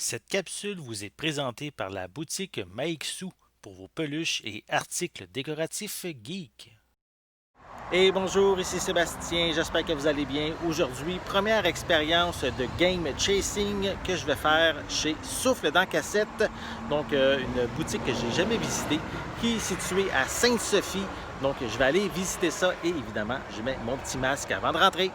Cette capsule vous est présentée par la boutique Maixu pour vos peluches et articles décoratifs geeks. Et bonjour, ici Sébastien, j'espère que vous allez bien. Aujourd'hui, première expérience de game chasing que je vais faire chez Souffle dans Cassette, donc une boutique que j'ai jamais visitée, qui est située à Sainte-Sophie. Donc je vais aller visiter ça et évidemment, je mets mon petit masque avant de rentrer.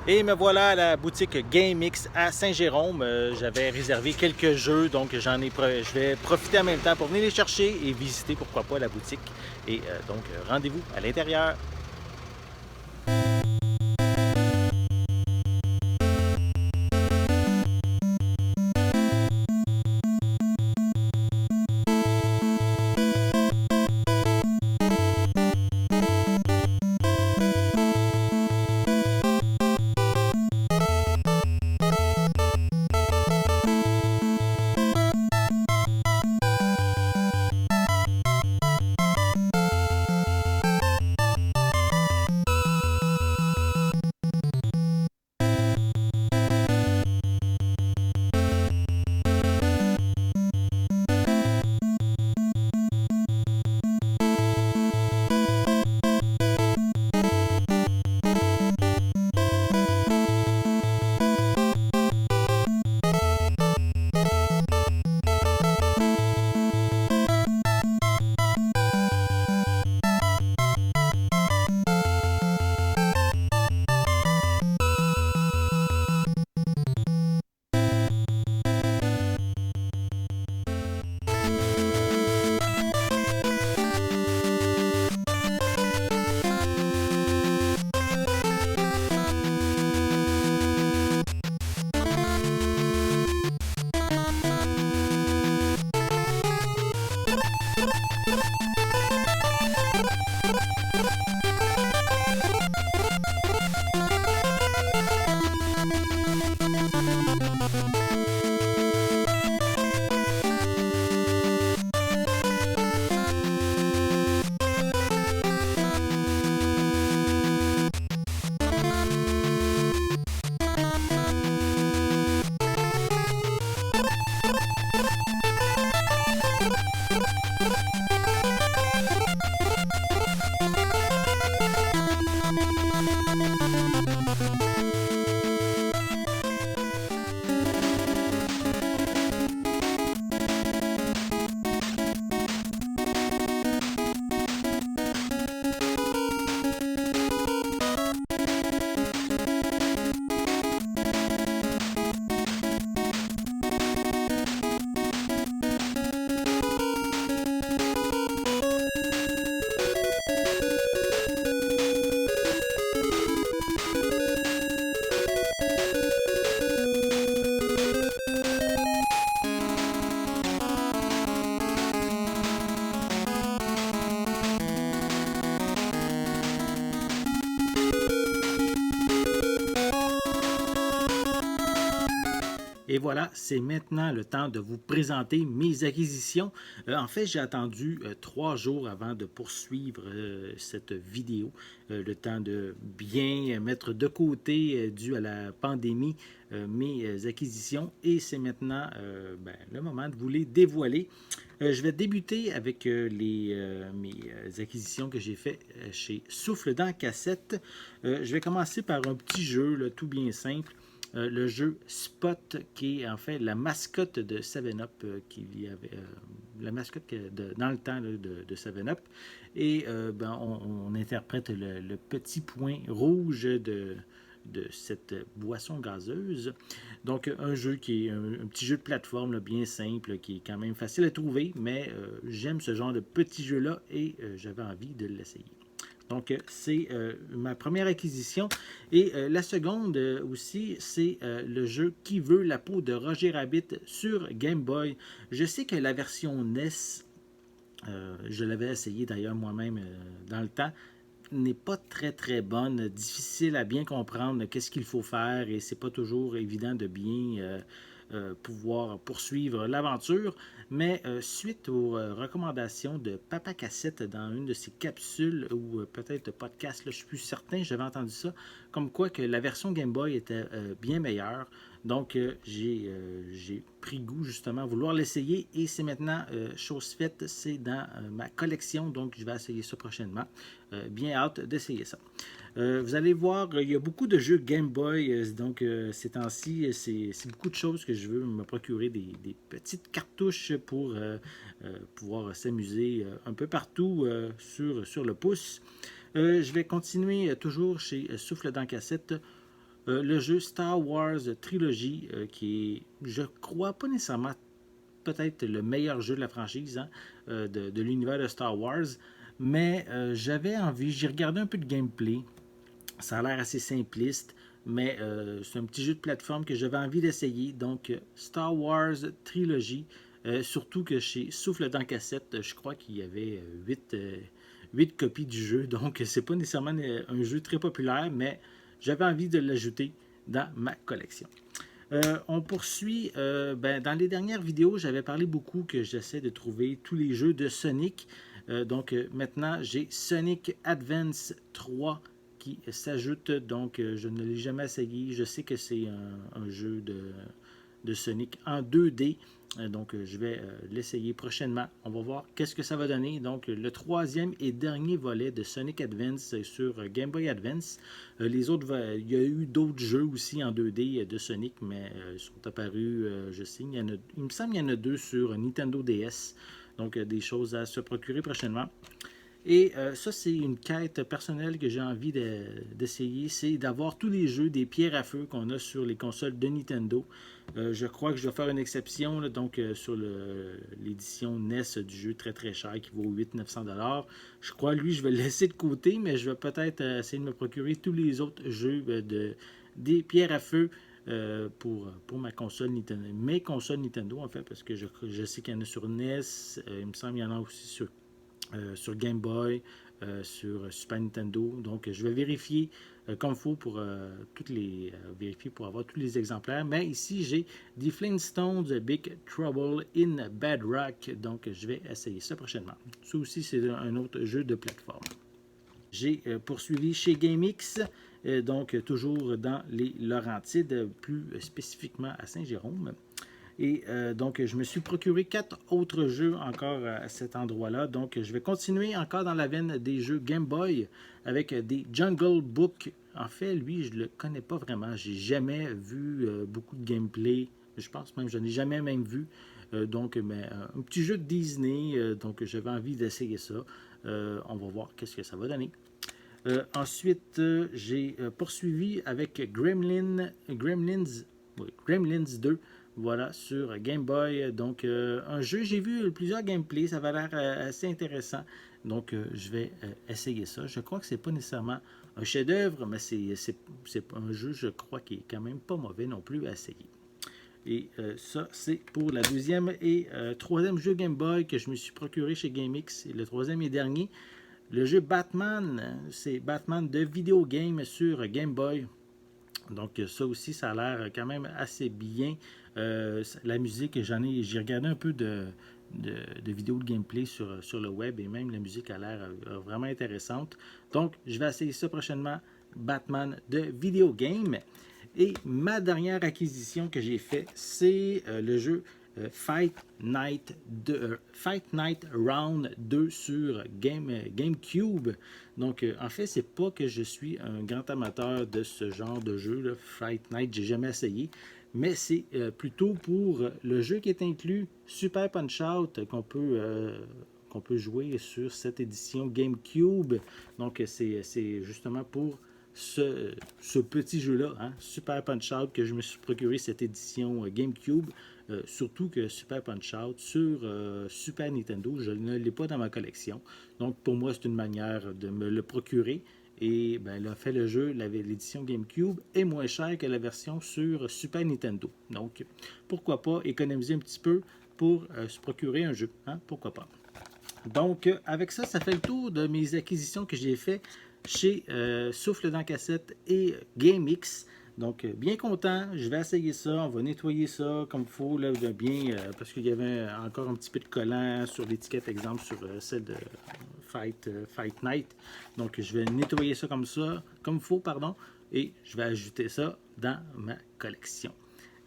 Et me voilà à la boutique GameX à Saint-Jérôme. J'avais réservé quelques jeux, donc je vais profiter en même temps pour venir les chercher et visiter, pourquoi pas, la boutique. Et donc, rendez-vous à l'intérieur. Et voilà, c'est maintenant le temps de vous présenter mes acquisitions. En fait, j'ai attendu 3 jours avant de poursuivre cette vidéo. Le temps de bien mettre de côté, dû à la pandémie, mes acquisitions. Et c'est maintenant le moment de vous les dévoiler. Je vais débuter avec mes acquisitions que j'ai faites chez Souffle dans Cassette. Je vais commencer par un petit jeu, là, tout bien simple. Le jeu Spot, qui est en fait la mascotte de 7-Up, la mascotte dans le temps là, de 7-Up. Et on interprète le petit point rouge de cette boisson gazeuse. Donc, un jeu qui est un petit jeu de plateforme là, bien simple, qui est quand même facile à trouver, mais j'aime ce genre de petit jeu-là et j'avais envie de l'essayer. Donc, c'est ma première acquisition. Et la seconde aussi, c'est le jeu Qui veut la peau de Roger Rabbit sur Game Boy. Je sais que la version NES, je l'avais essayé d'ailleurs moi-même dans le temps, n'est pas très très bonne, difficile à bien comprendre qu'est-ce qu'il faut faire et c'est pas toujours évident de bien pouvoir poursuivre l'aventure. Mais suite aux recommandations de Papa Cassette dans une de ses capsules ou peut-être podcast, là, je ne suis plus certain, j'avais entendu ça, comme quoi que la version Game Boy était bien meilleure. Donc j'ai pris goût justement à vouloir l'essayer et c'est maintenant chose faite, c'est dans ma collection, donc je vais essayer ça prochainement. Bien hâte d'essayer ça. Vous allez voir, il y a beaucoup de jeux Game Boy, donc ces temps-ci, c'est beaucoup de choses que je veux me procurer, des petites cartouches pour pouvoir s'amuser un peu partout sur le pouce. Je vais continuer toujours chez Souffle dans Cassette. Le jeu Star Wars Trilogy, qui est, je crois, pas nécessairement peut-être le meilleur jeu de la franchise de l'univers de Star Wars, mais j'avais envie, j'ai regardé un peu de gameplay. Ça a l'air assez simpliste, mais c'est un petit jeu de plateforme que j'avais envie d'essayer. Donc, Star Wars Trilogy, surtout que chez Souffle dans Cassette, je crois qu'il y avait 8 copies du jeu. Donc, c'est pas nécessairement un jeu très populaire, mais j'avais envie de l'ajouter dans ma collection. On poursuit. Dans les dernières vidéos, j'avais parlé beaucoup que j'essaie de trouver tous les jeux de Sonic. Donc, maintenant, j'ai Sonic Advance 3 qui s'ajoute. Donc, je ne l'ai jamais essayé. Je sais que c'est un jeu de Sonic en 2D. Donc, je vais l'essayer prochainement. On va voir qu'est-ce que ça va donner. Donc, le troisième et dernier volet de Sonic Advance sur Game Boy Advance. Les autres, il y a eu d'autres jeux aussi en 2D de Sonic, mais ils sont apparus, je sais, il me semble qu'il y en a 2 sur Nintendo DS. Donc, des choses à se procurer prochainement. Et ça, c'est une quête personnelle que j'ai envie d'essayer, c'est d'avoir tous les jeux des pierres à feu qu'on a sur les consoles de Nintendo. Je crois que je vais faire une exception là, donc sur l'édition NES du jeu très très cher qui vaut 800-900$. Je crois lui, je vais le laisser de côté, mais je vais peut-être essayer de me procurer tous les autres jeux des pierres à feu pour ma console Nintendo. Mes consoles Nintendo, en fait, parce que je sais qu'il y en a sur NES, il me semble qu'il y en a aussi sur Game Boy, sur Super Nintendo. Donc, je vais vérifier comme il faut pour vérifier pour avoir tous les exemplaires. Mais ici, j'ai The Flintstones Big Trouble in Bad Rock. Donc, je vais essayer ça prochainement. Ça aussi, c'est un autre jeu de plateforme. J'ai poursuivi chez GameX, donc toujours dans les Laurentides, plus spécifiquement à Saint-Jérôme. Et donc, je me suis procuré 4 autres jeux encore à cet endroit-là. Donc, je vais continuer encore dans la veine des jeux Game Boy avec des Jungle Book. En fait, lui, je ne le connais pas vraiment. J'ai jamais vu beaucoup de gameplay. Je pense même que je n'en ai jamais même vu. Mais un petit jeu de Disney. Donc, j'avais envie d'essayer ça. On va voir qu'est-ce que ça va donner. Ensuite, j'ai poursuivi avec Gremlins 2. Voilà, sur Game Boy. Donc, un jeu, j'ai vu plusieurs gameplays, ça va l'air assez intéressant. Donc, je vais essayer ça. Je crois que c'est pas nécessairement un chef-d'œuvre, mais c'est un jeu, je crois, qui est quand même pas mauvais non plus à essayer. Et ça, c'est pour la deuxième et troisième jeu Game Boy que je me suis procuré chez GameX. Et le troisième et dernier, le jeu Batman, c'est Batman de Video Game sur Game Boy. Donc ça aussi, ça a l'air quand même assez bien. La musique, j'ai regardé un peu de vidéos de gameplay sur le web et même la musique a l'air vraiment intéressante. Donc, je vais essayer ça prochainement, Batman de Video Game. Et ma dernière acquisition que j'ai fait, c'est le jeu Fight Night Round 2 sur GameCube. Donc, en fait, c'est pas que je suis un grand amateur de ce genre de jeu, là, Fight Night, j'ai jamais essayé. Mais c'est plutôt pour le jeu qui est inclus, Super Punch-Out, qu'on peut jouer sur cette édition GameCube. Donc, c'est justement pour ce petit jeu-là, hein, Super Punch-Out, que je me suis procuré cette édition GameCube. Surtout que Super Punch-Out sur Super Nintendo, je ne l'ai pas dans ma collection. Donc, pour moi, c'est une manière de me le procurer. Et ben, là, fait le jeu, l'édition GameCube est moins chère que la version sur Super Nintendo. Donc, pourquoi pas économiser un petit peu pour se procurer un jeu. Hein? Pourquoi pas. Donc, avec ça, ça fait le tour de mes acquisitions que j'ai fait chez Souffle dans cassette et GameX. Donc, bien content, je vais essayer ça, on va nettoyer ça comme il faut, là, bien, parce qu'il y avait encore un petit peu de collant sur l'étiquette, exemple, sur celle de Fight Night. Donc, je vais nettoyer ça comme il faut, pardon, et je vais ajouter ça dans ma collection.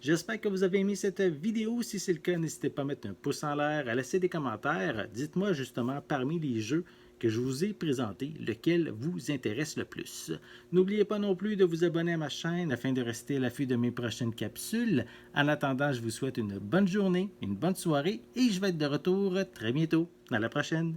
J'espère que vous avez aimé cette vidéo. Si c'est le cas, n'hésitez pas à mettre un pouce en l'air, à laisser des commentaires. Dites-moi justement parmi les jeux que je vous ai présentés, lequel vous intéresse le plus. N'oubliez pas non plus de vous abonner à ma chaîne afin de rester à l'affût de mes prochaines capsules. En attendant, je vous souhaite une bonne journée, une bonne soirée et je vais être de retour très bientôt. À la prochaine!